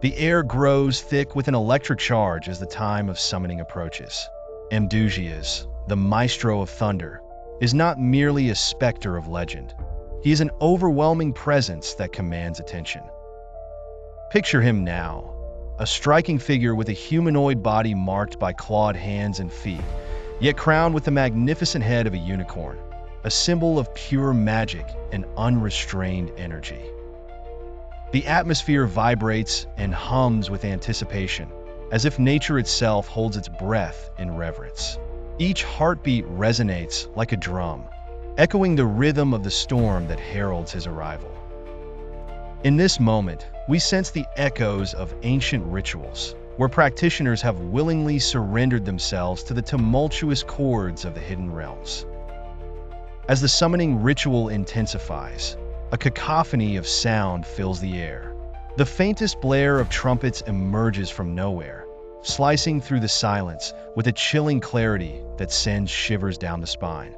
The air grows thick with an electric charge as the time of summoning approaches. Amdusias, the Maestro of thunder, is not merely a specter of legend. He is an overwhelming presence that commands attention. Picture him now, a striking figure with a humanoid body marked by clawed hands and feet, yet crowned with the magnificent head of a unicorn, a symbol of pure magic and unrestrained energy. The atmosphere vibrates and hums with anticipation, as if nature itself holds its breath in reverence. Each heartbeat resonates like a drum, echoing the rhythm of the storm that heralds his arrival. In this moment, we sense the echoes of ancient rituals, where practitioners have willingly surrendered themselves to the tumultuous chords of the hidden realms. As the summoning ritual intensifies, a cacophony of sound fills the air. The faintest blare of trumpets emerges from nowhere, slicing through the silence with a chilling clarity that sends shivers down the spine.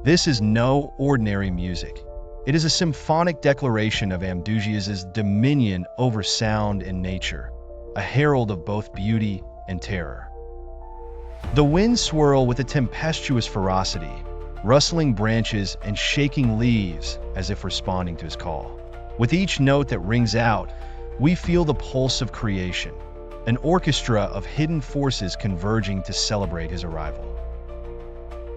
This is no ordinary music. It is a symphonic declaration of Amdusias' dominion over sound and nature, a herald of both beauty and terror. The winds swirl with a tempestuous ferocity, rustling branches and shaking leaves as if responding to his call. With each note that rings out, we feel the pulse of creation, an orchestra of hidden forces converging to celebrate his arrival.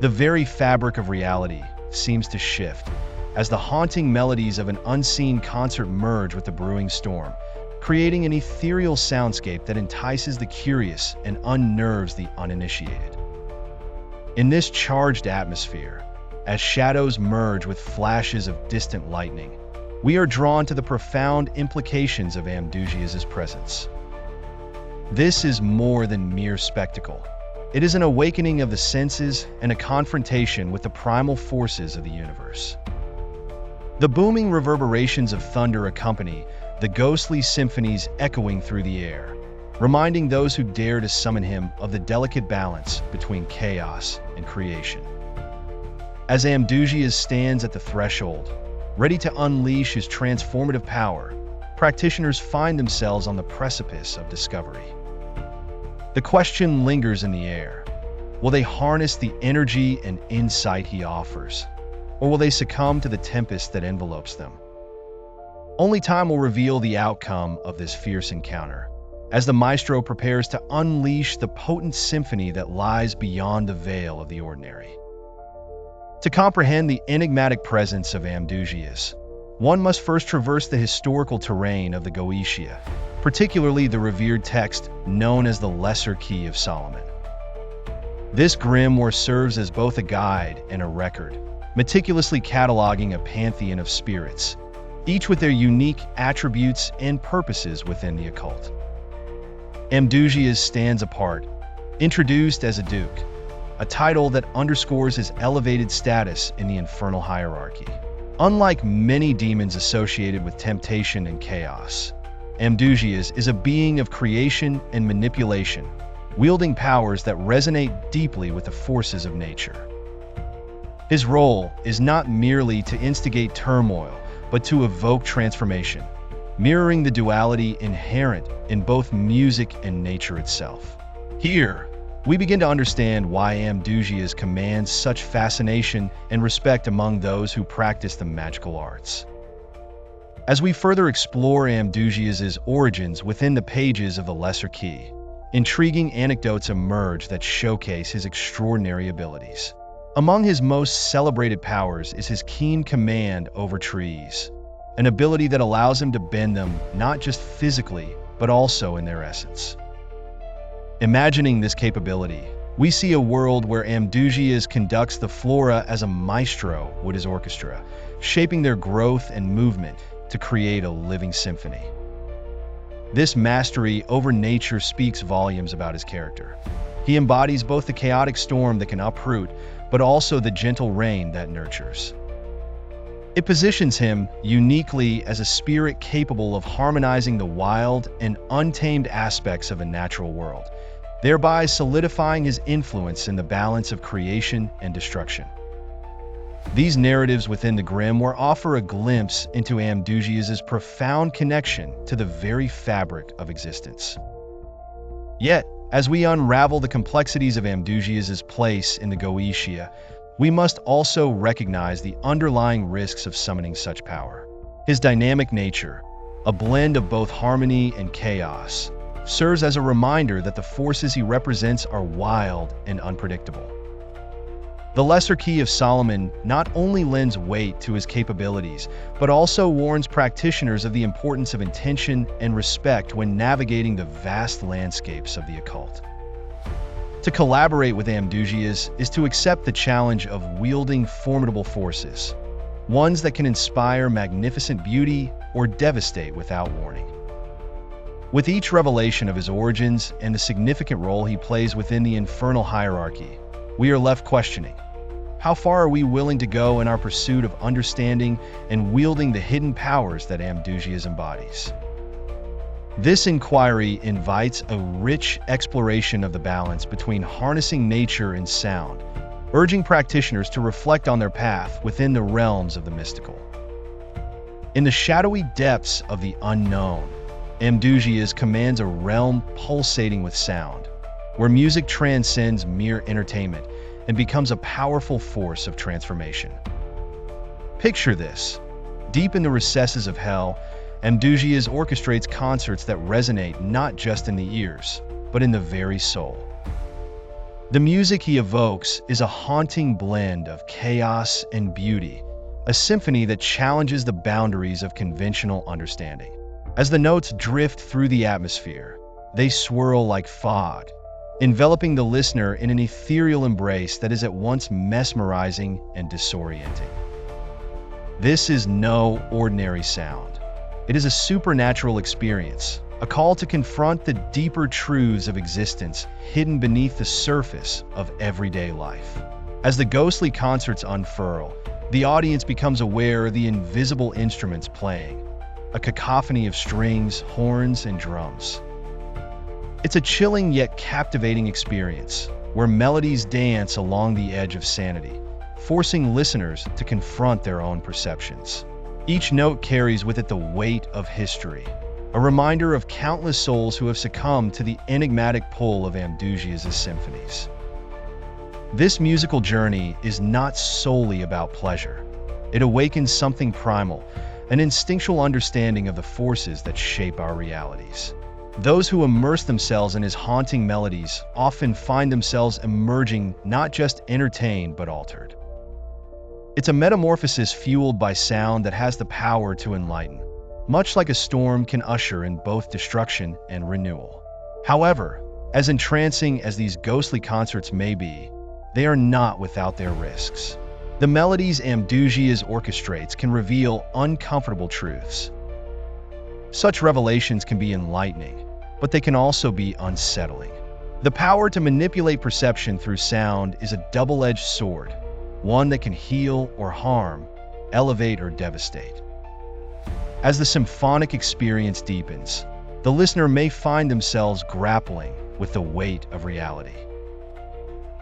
The very fabric of reality seems to shift as the haunting melodies of an unseen concert merge with the brewing storm, creating an ethereal soundscape that entices the curious and unnerves the uninitiated. In this charged atmosphere, as shadows merge with flashes of distant lightning, we are drawn to the profound implications of Amdusias' presence. This is more than mere spectacle. It is an awakening of the senses and a confrontation with the primal forces of the universe. The booming reverberations of thunder accompany the ghostly symphonies echoing through the air, reminding those who dare to summon him of the delicate balance between chaos and creation. As Amdusias stands at the threshold, ready to unleash his transformative power, practitioners find themselves on the precipice of discovery. The question lingers in the air. Will they harness the energy and insight he offers, or will they succumb to the tempest that envelopes them? Only time will reveal the outcome of this fierce encounter, as the Maestro prepares to unleash the potent symphony that lies beyond the veil of the ordinary. To comprehend the enigmatic presence of Amdusias, one must first traverse the historical terrain of the Goetia, particularly the revered text known as the Lesser Key of Solomon. This grimoire serves as both a guide and a record, meticulously cataloging a pantheon of spirits, each with their unique attributes and purposes within the occult. Amdusias stands apart, introduced as a duke, a title that underscores his elevated status in the infernal hierarchy. Unlike many demons associated with temptation and chaos, Amdusias is a being of creation and manipulation, wielding powers that resonate deeply with the forces of nature. His role is not merely to instigate turmoil, but to evoke transformation, mirroring the duality inherent in both music and nature itself. Here, we begin to understand why Amdusias commands such fascination and respect among those who practice the magical arts. As we further explore Amdusias' origins within the pages of the Lesser Key, intriguing anecdotes emerge that showcase his extraordinary abilities. Among his most celebrated powers is his keen command over trees, an ability that allows him to bend them not just physically, but also in their essence. Imagining this capability, we see a world where Amdusias conducts the flora as a maestro would his orchestra, shaping their growth and movement to create a living symphony. This mastery over nature speaks volumes about his character. He embodies both the chaotic storm that can uproot, but also the gentle rain that nurtures. It positions him uniquely as a spirit capable of harmonizing the wild and untamed aspects of a natural world, thereby solidifying his influence in the balance of creation and destruction. These narratives within the grimoire offer a glimpse into Amdusias' profound connection to the very fabric of existence. Yet, as we unravel the complexities of Amdusias' place in the Goetia, we must also recognize the underlying risks of summoning such power. His dynamic nature, a blend of both harmony and chaos, serves as a reminder that the forces he represents are wild and unpredictable. The Lesser Key of Solomon not only lends weight to his capabilities, but also warns practitioners of the importance of intention and respect when navigating the vast landscapes of the occult. To collaborate with Amdusias is to accept the challenge of wielding formidable forces, ones that can inspire magnificent beauty or devastate without warning. With each revelation of his origins and the significant role he plays within the infernal hierarchy, we are left questioning, how far are we willing to go in our pursuit of understanding and wielding the hidden powers that Amdusias embodies? This inquiry invites a rich exploration of the balance between harnessing nature and sound, urging practitioners to reflect on their path within the realms of the mystical. In the shadowy depths of the unknown, Amdusias commands a realm pulsating with sound, where music transcends mere entertainment and becomes a powerful force of transformation. Picture this. Deep in the recesses of hell, Amdusias orchestrates concerts that resonate not just in the ears, but in the very soul. The music he evokes is a haunting blend of chaos and beauty, a symphony that challenges the boundaries of conventional understanding. As the notes drift through the atmosphere, they swirl like fog, enveloping the listener in an ethereal embrace that is at once mesmerizing and disorienting. This is no ordinary sound. It is a supernatural experience, a call to confront the deeper truths of existence hidden beneath the surface of everyday life. As the ghostly concerts unfurl, the audience becomes aware of the invisible instruments playing, a cacophony of strings, horns, and drums. It's a chilling yet captivating experience, where melodies dance along the edge of sanity, forcing listeners to confront their own perceptions. Each note carries with it the weight of history, a reminder of countless souls who have succumbed to the enigmatic pull of Amdusias' symphonies. This musical journey is not solely about pleasure. It awakens something primal, an instinctual understanding of the forces that shape our realities. Those who immerse themselves in his haunting melodies often find themselves emerging not just entertained but altered. It's a metamorphosis fueled by sound that has the power to enlighten, much like a storm can usher in both destruction and renewal. However, as entrancing as these ghostly concerts may be, they are not without their risks. The melodies Amdusias orchestrates can reveal uncomfortable truths. Such revelations can be enlightening, but they can also be unsettling. The power to manipulate perception through sound is a double-edged sword, one that can heal or harm, elevate or devastate. As the symphonic experience deepens, the listener may find themselves grappling with the weight of reality.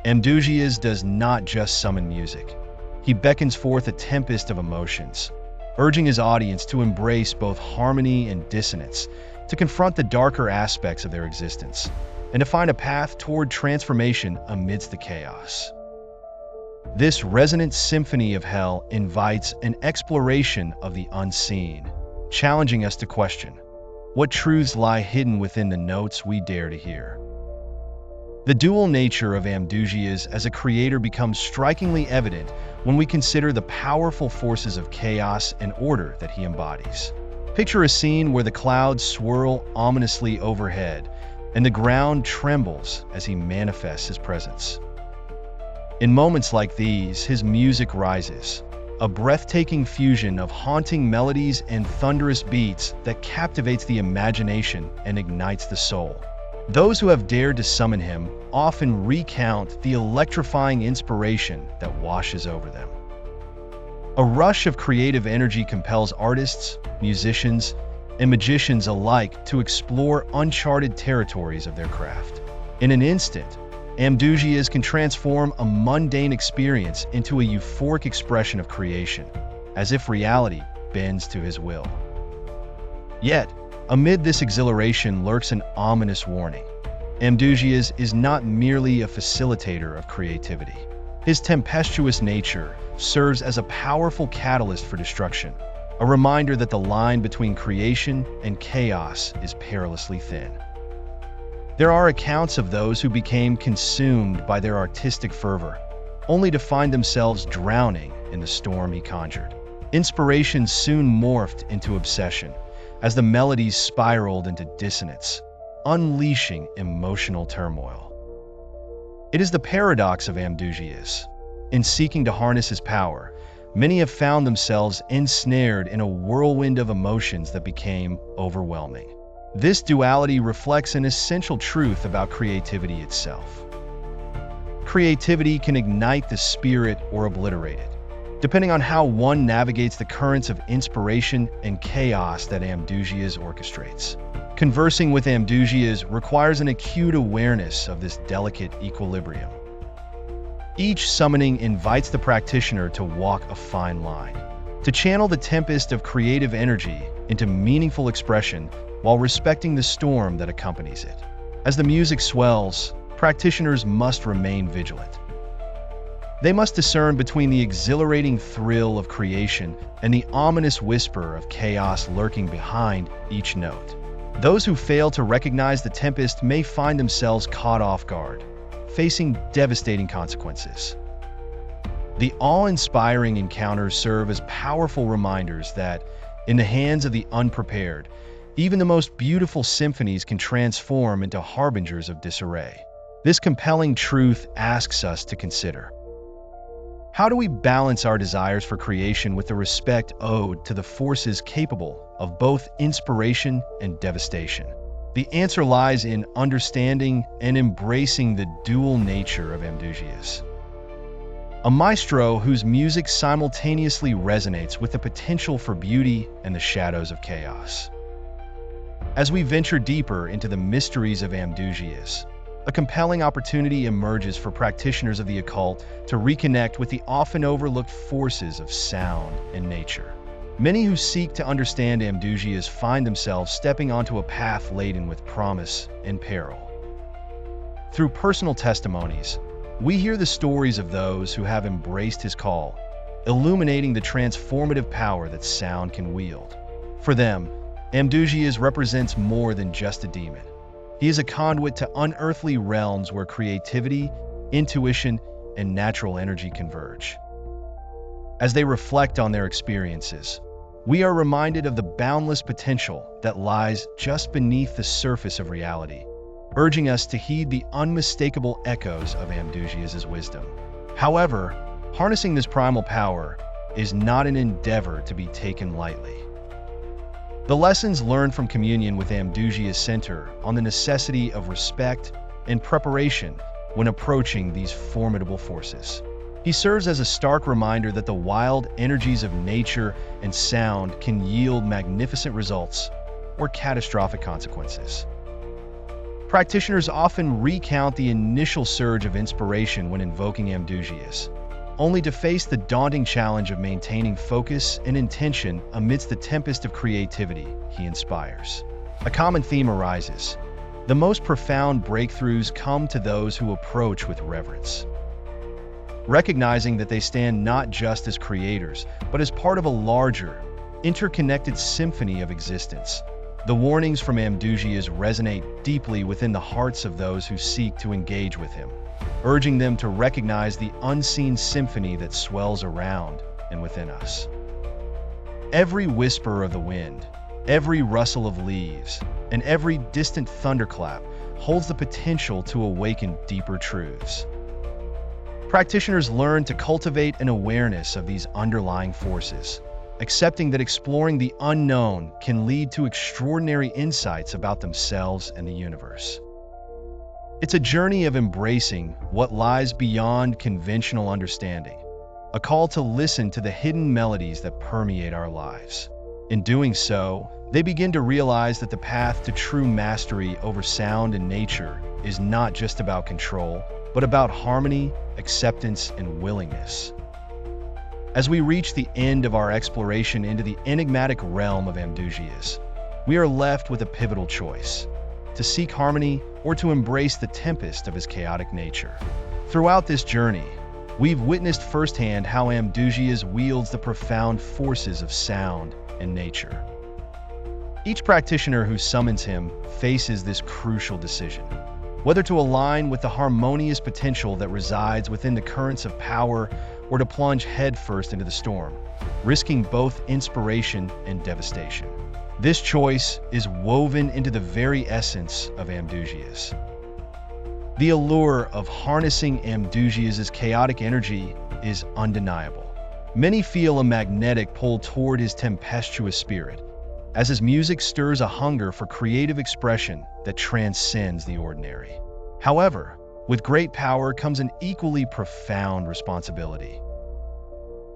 Amdusias does not just summon music. He beckons forth a tempest of emotions, urging his audience to embrace both harmony and dissonance, to confront the darker aspects of their existence, and to find a path toward transformation amidst the chaos. This resonant symphony of hell invites an exploration of the unseen, challenging us to question, what truths lie hidden within the notes we dare to hear? The dual nature of Amdusias as a creator becomes strikingly evident when we consider the powerful forces of chaos and order that he embodies. Picture a scene where the clouds swirl ominously overhead and the ground trembles as he manifests his presence. In moments like these, his music rises, a breathtaking fusion of haunting melodies and thunderous beats that captivates the imagination and ignites the soul. Those who have dared to summon him often recount the electrifying inspiration that washes over them. A rush of creative energy compels artists, musicians, and magicians alike to explore uncharted territories of their craft. In an instant, Amdusias can transform a mundane experience into a euphoric expression of creation, as if reality bends to his will. Yet, amid this exhilaration lurks an ominous warning. Amdusias is not merely a facilitator of creativity. His tempestuous nature serves as a powerful catalyst for destruction, a reminder that the line between creation and chaos is perilously thin. There are accounts of those who became consumed by their artistic fervor, only to find themselves drowning in the storm he conjured. Inspiration soon morphed into obsession, as the melodies spiraled into dissonance, unleashing emotional turmoil. It is the paradox of Amdusias. In seeking to harness his power, many have found themselves ensnared in a whirlwind of emotions that became overwhelming. This duality reflects an essential truth about creativity itself. Creativity can ignite the spirit or obliterate it, depending on how one navigates the currents of inspiration and chaos that Amdusias orchestrates. Conversing with Amdusias requires an acute awareness of this delicate equilibrium. Each summoning invites the practitioner to walk a fine line, to channel the tempest of creative energy into meaningful expression while respecting the storm that accompanies it. As the music swells, practitioners must remain vigilant. They must discern between the exhilarating thrill of creation and the ominous whisper of chaos lurking behind each note. Those who fail to recognize the tempest may find themselves caught off guard, facing devastating consequences. The awe-inspiring encounters serve as powerful reminders that, in the hands of the unprepared, even the most beautiful symphonies can transform into harbingers of disarray. This compelling truth asks us to consider: how do we balance our desires for creation with the respect owed to the forces capable of both inspiration and devastation? The answer lies in understanding and embracing the dual nature of Amdusias. A maestro whose music simultaneously resonates with the potential for beauty and the shadows of chaos. As we venture deeper into the mysteries of Amdusias, a compelling opportunity emerges for practitioners of the occult to reconnect with the often overlooked forces of sound and nature. Many who seek to understand Amdusias find themselves stepping onto a path laden with promise and peril. Through personal testimonies, we hear the stories of those who have embraced his call, illuminating the transformative power that sound can wield. For them, Amdusias represents more than just a demon. He is a conduit to unearthly realms where creativity, intuition, and natural energy converge. As they reflect on their experiences, we are reminded of the boundless potential that lies just beneath the surface of reality, urging us to heed the unmistakable echoes of Amdusias' wisdom. However, harnessing this primal power is not an endeavor to be taken lightly. The lessons learned from communion with Amdusias center on the necessity of respect and preparation when approaching these formidable forces. He serves as a stark reminder that the wild energies of nature and sound can yield magnificent results or catastrophic consequences. Practitioners often recount the initial surge of inspiration when invoking Amdusias, only to face the daunting challenge of maintaining focus and intention amidst the tempest of creativity he inspires. A common theme arises: the most profound breakthroughs come to those who approach with reverence. Recognizing that they stand not just as creators, but as part of a larger, interconnected symphony of existence. The warnings from Amdusias resonate deeply within the hearts of those who seek to engage with him, urging them to recognize the unseen symphony that swells around and within us. Every whisper of the wind, every rustle of leaves, and every distant thunderclap holds the potential to awaken deeper truths. Practitioners learn to cultivate an awareness of these underlying forces, accepting that exploring the unknown can lead to extraordinary insights about themselves and the universe. It's a journey of embracing what lies beyond conventional understanding, a call to listen to the hidden melodies that permeate our lives. In doing so, they begin to realize that the path to true mastery over sound and nature is not just about control, but about harmony, acceptance, and willingness. As we reach the end of our exploration into the enigmatic realm of Amdusias, we are left with a pivotal choice: to seek harmony or to embrace the tempest of his chaotic nature. Throughout this journey, we've witnessed firsthand how Amdusias wields the profound forces of sound and nature. Each practitioner who summons him faces this crucial decision: whether to align with the harmonious potential that resides within the currents of power or to plunge headfirst into the storm, risking both inspiration and devastation. This choice is woven into the very essence of Amdusias. The allure of harnessing Amdusias' chaotic energy is undeniable. Many feel a magnetic pull toward his tempestuous spirit, as his music stirs a hunger for creative expression that transcends the ordinary. However, with great power comes an equally profound responsibility.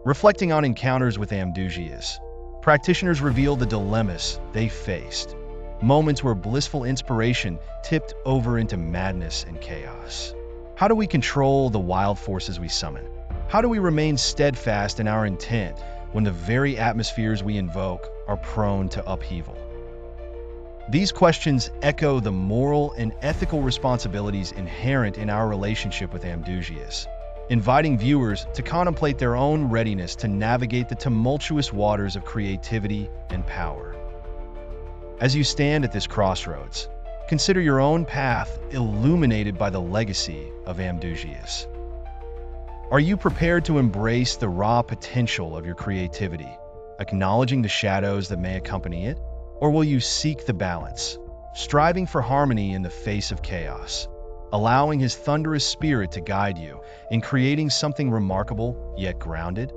Reflecting on encounters with Amdusias, practitioners reveal the dilemmas they faced, moments where blissful inspiration tipped over into madness and chaos. How do we control the wild forces we summon? How do we remain steadfast in our intent when the very atmospheres we invoke are prone to upheaval? These questions echo the moral and ethical responsibilities inherent in our relationship with Amdusias, inviting viewers to contemplate their own readiness to navigate the tumultuous waters of creativity and power. As you stand at this crossroads, consider your own path illuminated by the legacy of Amdusias. Are you prepared to embrace the raw potential of your creativity, acknowledging the shadows that may accompany it? Or will you seek the balance, striving for harmony in the face of chaos, allowing his thunderous spirit to guide you in creating something remarkable yet grounded?